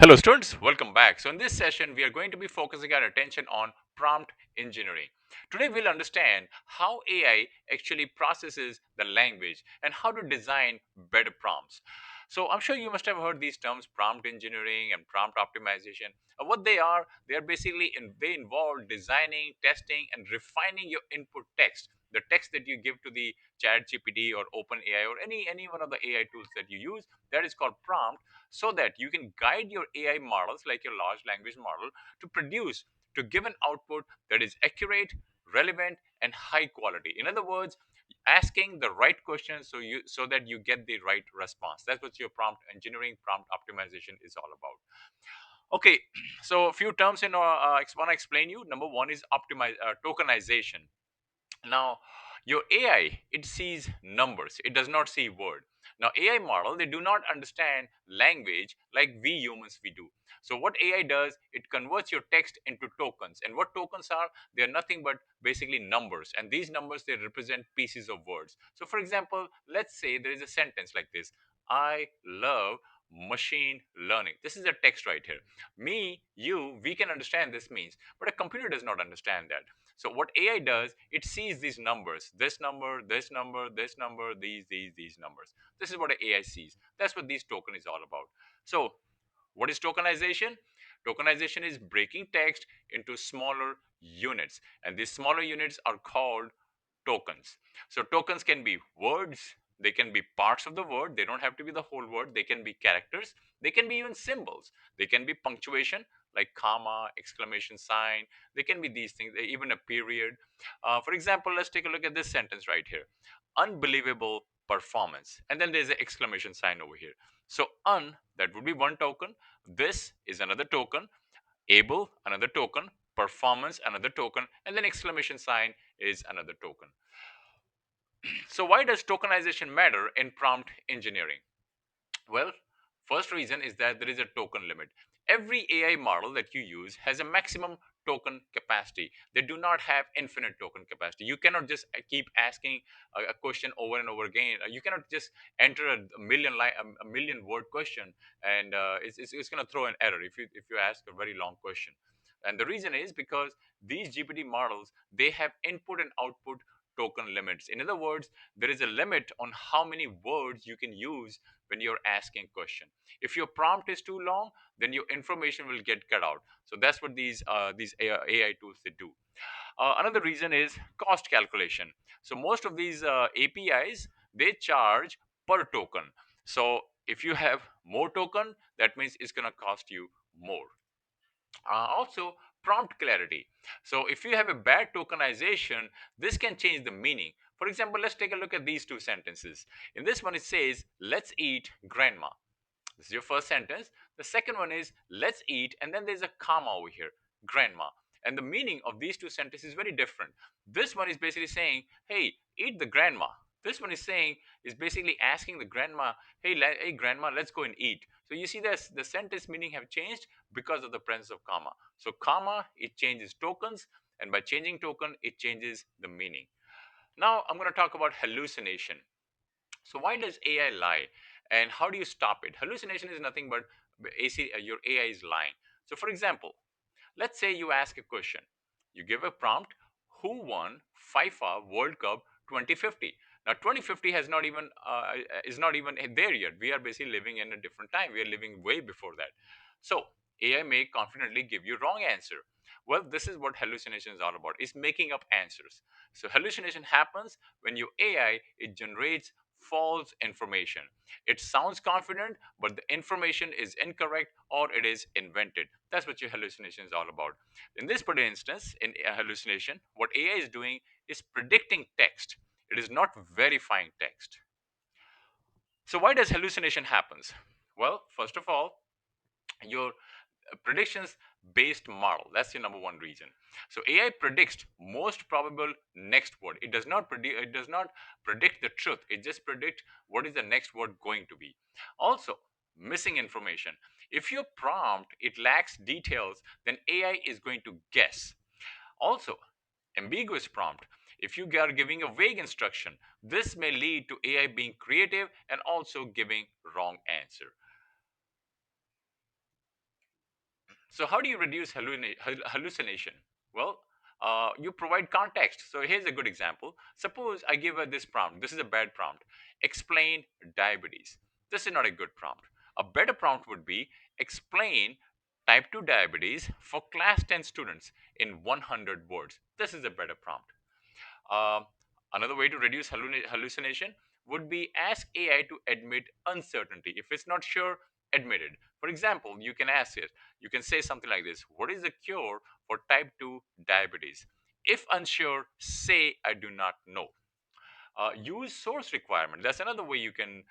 Hello students, welcome back. So in this session, we are going to be focusing our attention on prompt engineering. Today we'll understand how AI actually processes the language and how to design better prompts. So I'm sure you must have heard these terms prompt engineering and prompt optimization. What they are basically they involve designing, testing and refining your input text, the text that you give to the chat GPT or OpenAI or any one of the AI tools that you use. That is called prompt, so that you can guide your AI models, like your large language model, to produce, to give an output that is accurate, relevant, and high quality. In other words, asking the right questions so that you get the right response. That's what your prompt engineering, prompt optimization is all about. Okay, so a few terms I want to explain you. Number one is tokenization. Now, your AI, it sees numbers, it does not see word. Now, AI model, they do not understand language like we humans we do. So what AI does, it converts your text into tokens. And what tokens are? They are nothing but basically numbers. And these numbers, they represent pieces of words. So for example, let's say there is a sentence like this: I love machine learning. This is a text right here. Me, you, we can understand this means, but a computer does not understand that. So what AI does, it sees these numbers, this number, this number, this number, these numbers. This is what an AI sees. That's what these token is all about. So what is tokenization? Tokenization is breaking text into smaller units, and these smaller units are called tokens. So tokens can be words, they can be parts of the word, they don't have to be the whole word, they can be characters, they can be even symbols, they can be punctuation like comma, exclamation sign, they can be these things, even a period. For example, let's take a look at this sentence right here: unbelievable performance, and then there's an exclamation sign over here. So un, that would be one token, this is another token, able another token, performance another token, and then exclamation sign is another token. So why does tokenization matter in prompt engineering? Well, first reason is that there is a token limit. Every AI model that you use has a maximum token capacity. They do not have infinite token capacity. You cannot just keep asking a question over and over again. You cannot just enter a million word question, and it's going to throw an error if you ask a very long question. And the reason is because these GPT models, they have input and output token limits. In other words, there is a limit on how many words you can use when you're asking question. If your prompt is too long, then your information will get cut out. So that's what these AI tools they do. Another reason is cost calculation. So most of these APIs, they charge per token. So if you have more token, that means it's going to cost you more. Also, prompt clarity. So if you have a bad tokenization, this can change the meaning. For example, let's take a look at these two sentences. In this one, it says, let's eat grandma. This is your first sentence. The second one is, let's eat, and then there's a comma over here, grandma. And the meaning of these two sentences is very different. This one is basically saying, hey, eat the grandma. This one is basically asking the grandma, hey, hey grandma, let's go and eat. So you see this, the sentence meaning have changed because of the presence of comma. So comma, it changes tokens, and by changing token, it changes the meaning. Now I'm going to talk about hallucination. So why does AI lie, and how do you stop it? Hallucination is nothing but your AI is lying. So for example, let's say you ask a question, you give a prompt: who won FIFA World Cup 2050? Now 2050 has not even is not even there yet. We are basically living in a different time. We are living way before that. So AI may confidently give you wrong answer. Well, this is what hallucination is all about. It's making up answers. So hallucination happens when your AI, it generates false information. It sounds confident, but the information is incorrect or it is invented. That's what your hallucination is all about. In this particular instance, in a hallucination, what AI is doing is predicting text. It is not verifying text. So why does hallucination happens? Well, first of all, your predictions based model, that's your number one reason. So AI predicts most probable next word. It does not predict the truth, it just predict what is the next word going to be. Also, missing information. If your prompt it lacks details, then AI is going to guess. Also, ambiguous prompt. If you are giving a vague instruction, this may lead to AI being creative and also giving wrong answer. So, how do you reduce hallucination? Well, you provide context. So, here's a good example. Suppose I give her this prompt. This is a bad prompt. Explain diabetes. This is not a good prompt. A better prompt would be explain type 2 diabetes for class 10 students in 100 words. This is a better prompt. Um, Another way to reduce hallucination would be ask AI to admit uncertainty. If it's not sure, admit it. For example, you can ask it, you can say something like this: what is the cure for type 2 diabetes? If unsure, say, I do not know. Use source requirement. That's another way you can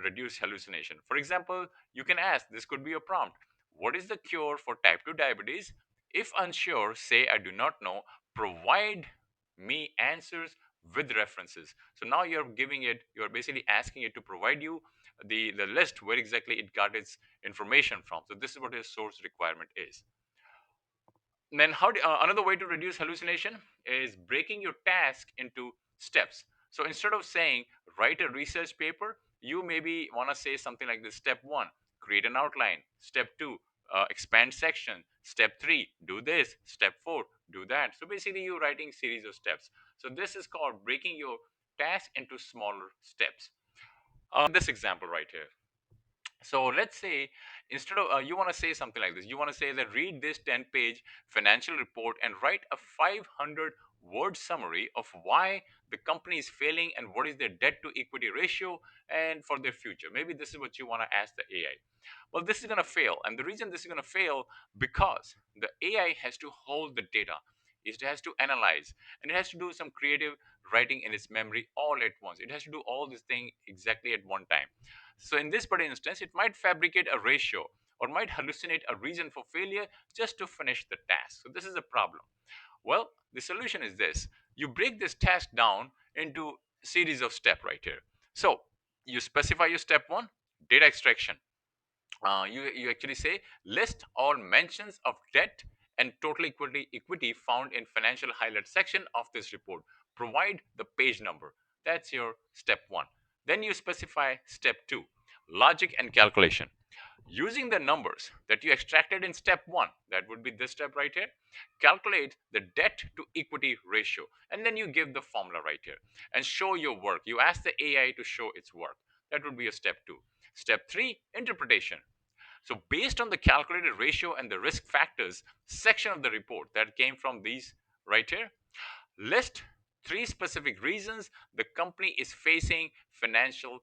reduce hallucination. For example, you can ask, this could be a prompt: what is the cure for type 2 diabetes? If unsure, say, I do not know. Provide me answers with references. So now you're basically asking it to provide you the list where exactly it got its information from. So this is what a source requirement is. Then another way to reduce hallucination is breaking your task into steps. So instead of saying write a research paper, you maybe want to say something like this: step 1, create an outline; step 2, expand section; step 3, do this; step 4, do that. So basically you're writing series of steps. So this is called breaking your task into smaller steps. This example right here. So let's say instead of you want to say something like this, you want to say that read this 10-page financial report and write a 500-word summary of why the company is failing and what is their debt to equity ratio and for their future. Maybe this is what you want to ask the AI. Well, this is going to fail. And the reason this is going to fail, because the AI has to hold the data. It has to analyze, and it has to do some creative writing in its memory all at once. It has to do all this thing exactly at one time. So in this particular instance, it might fabricate a ratio or might hallucinate a reason for failure just to finish the task. So this is a problem. Well, the solution is this: you break this task down into series of steps right here. So you specify your step 1, data extraction. You actually say list all mentions of debt and total equity found in financial highlight section of this report. Provide the page number. That's your step 1. Then you specify step 2, logic and calculation. Using the numbers that you extracted in step 1, that would be this step right here, calculate the debt to equity ratio, and then you give the formula right here and show your work. You ask the AI to show its work. That would be a step 2. Step 3, interpretation. So, based on the calculated ratio and the risk factors section of the report that came from these right here, list 3 specific reasons the company is facing financial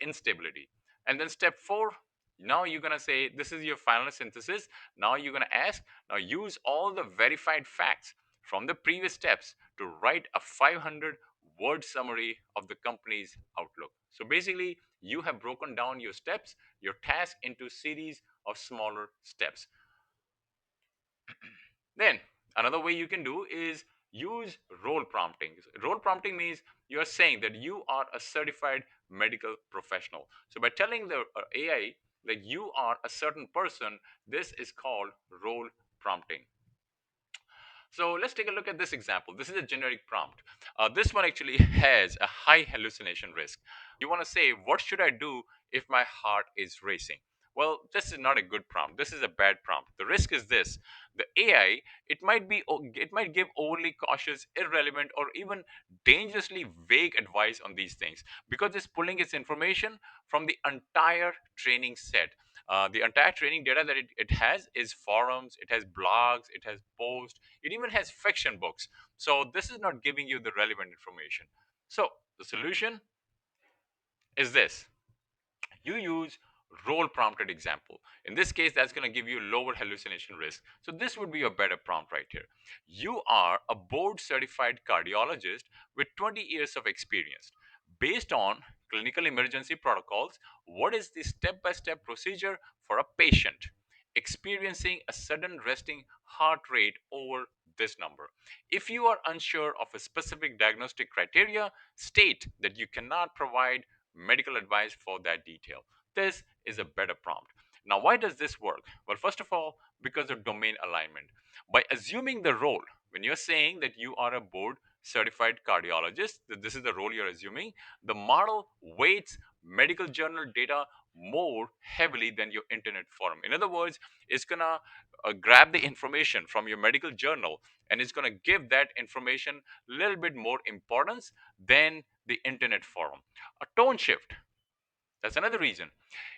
instability. And then step 4, now you're going to say this is your final synthesis. Now you're going to ask, now use all the verified facts from the previous steps to write a 500-word summary of the company's outlook. So basically, you have broken down your steps, your task, into series of smaller steps. Then another way you can do is use role prompting. Role prompting means you are saying that you are a certified medical professional. So by telling the AI that you are a certain person, this is called role prompting. So let's take a look at this example. This is a generic prompt. This one actually has a high hallucination risk. You want to say, what should I do if my heart is racing? Well, this is not a good prompt. This is a bad prompt. The risk is this: the AI, it might give overly cautious, irrelevant, or even dangerously vague advice on these things because it's pulling its information from the entire training set. The entire training data that it has is forums, it has blogs, it has posts, it even has fiction books. So this is not giving you the relevant information. So the solution is this: you use role prompted example. In this case, that's going to give you lower hallucination risk. So this would be a better prompt right here. You are a board certified cardiologist with 20 years of experience. Based on clinical emergency protocols, what is the step by step procedure for a patient experiencing a sudden resting heart rate over this number? If you are unsure of a specific diagnostic criteria, state that you cannot provide medical advice for that detail. This is a better prompt. Now, why does this work? Well, first of all, because of domain alignment. By assuming the role, when you're saying that you are a board certified cardiologist, that this is the role you're assuming, the model weights medical journal data more heavily than your internet forum. In other words, it's gonna grab the information from your medical journal, and it's gonna give that information a little bit more importance than the internet forum. A tone shift, that's another reason.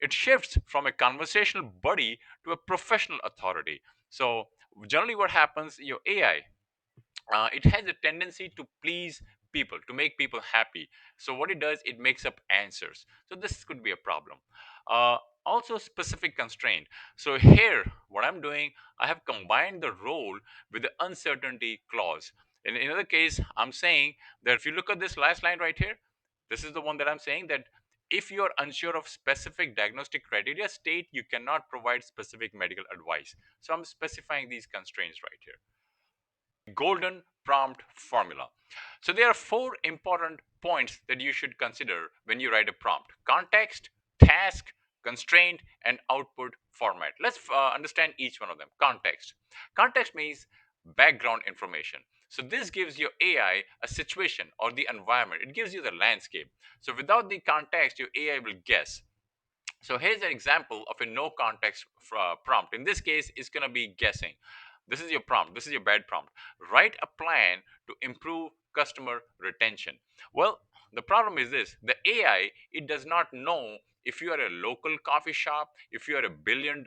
It shifts from a conversational buddy to a professional authority. So generally what happens, your AI, it has a tendency to please people, to make people happy. So what it does, it makes up answers. So this could be a problem. uh, Also specific constraint. So here what I'm doing, I have combined the role with the uncertainty clause. In other case, I'm saying that if you look at this last line right here, this is the one that I'm saying, that if you're unsure of specific diagnostic criteria, state you cannot provide specific medical advice. So I'm specifying these constraints right here. Golden prompt formula. So there are four important points that you should consider when you write a prompt: context, task, constraint, and output format. Let's understand each one of them. Context. Context means background information. So this gives your AI a situation or the environment. It gives you the landscape. So without the context, your AI will guess. So here's an example of a no context prompt. In this case, it's going to be guessing. This is your prompt. This is your bad prompt. Write a plan to improve customer retention. Well, the problem is this: the AI, it does not know if you are a local coffee shop, if you are a $1 billion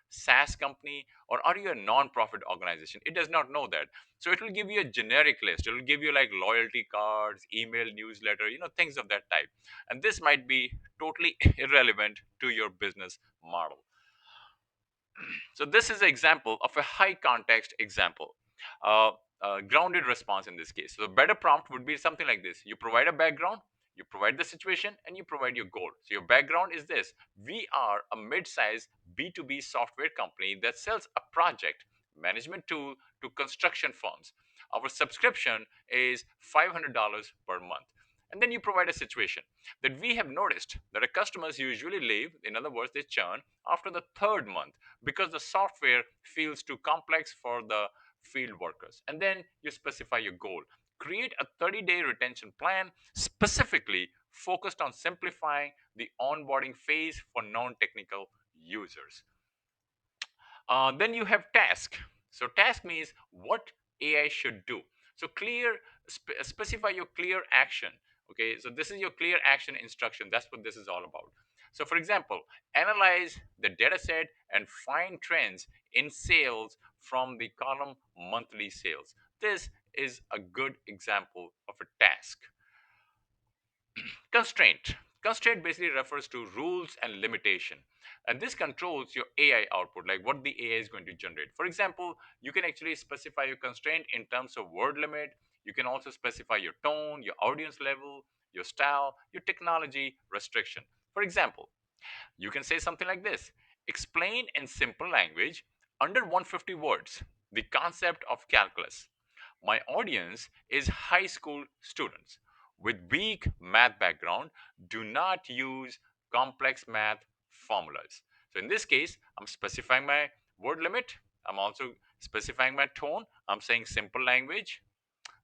SaaS company, or are you a non-profit organization. It does not know that. So it will give you a generic list. It will give you like loyalty cards, email newsletter, things of that type. And this might be totally irrelevant to your business model. So this is an example of a high context example. Uh, Grounded response in this case. So the better prompt would be something like this: you provide a background, you provide the situation, and you provide your goal. So your background is this: we are a mid-sized B2B software company that sells a project management tool to construction firms. Our subscription is $500 per month. And then you provide a situation that we have noticed that our customers usually leave, in other words, they churn after the third month because the software feels too complex for the field workers. And then you specify your goal. Create a 30-day retention plan specifically focused on simplifying the onboarding phase for non-technical users. Then you have task. So task means what AI should do. So specify your clear action. Okay, so this is your clear action instruction. That's what this is all about. So for example, analyze the data set and find trends in sales from the column monthly sales. This is a good example of a task. Constraint. Constraint basically refers to rules and limitation. And this controls your AI output, like what the AI is going to generate. For example, you can actually specify your constraint in terms of word limit. You can also specify your tone, your audience level, your style, your technology restriction. For example, you can say something like this: explain in simple language, under 150 words, the concept of calculus. My audience is high school students with weak math background. Do not use complex math formulas. So in this case, I'm specifying my word limit. I'm also specifying my tone. I'm saying simple language.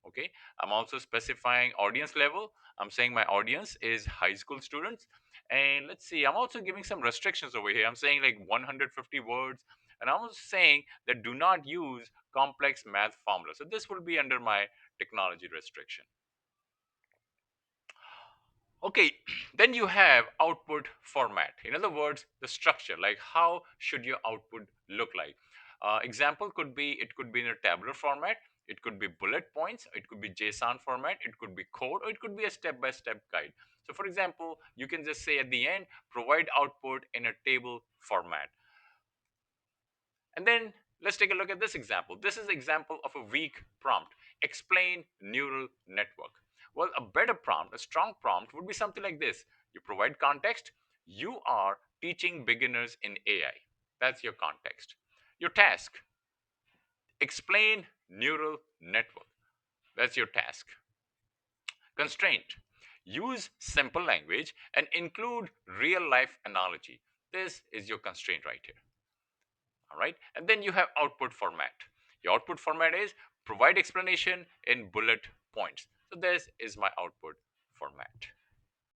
Okay, I'm also specifying audience level. I'm saying my audience is high school students. And let's see, I'm also giving some restrictions over here. I'm saying like 150 words. And I'm also saying that do not use complex math formula. So this will be under my technology restriction. Okay, then you have output format. In other words, the structure, like how should your output look like. Example could be, it could be in a tabular format, it could be bullet points, it could be JSON format, it could be code, or it could be a step-by-step guide. So for example, you can just say at the end, provide output in a table format. And then let's take a look at this example. This is an example of a weak prompt. Explain neural network. Well, a better prompt, a strong prompt would be something like this. You provide context. You are teaching beginners in AI. That's your context. Your task. Explain neural network. That's your task. Constraint. Use simple language and include real life analogy. This is your constraint right here. All right, and then you have output format. Your output format is provide explanation in bullet points. So this is my output format.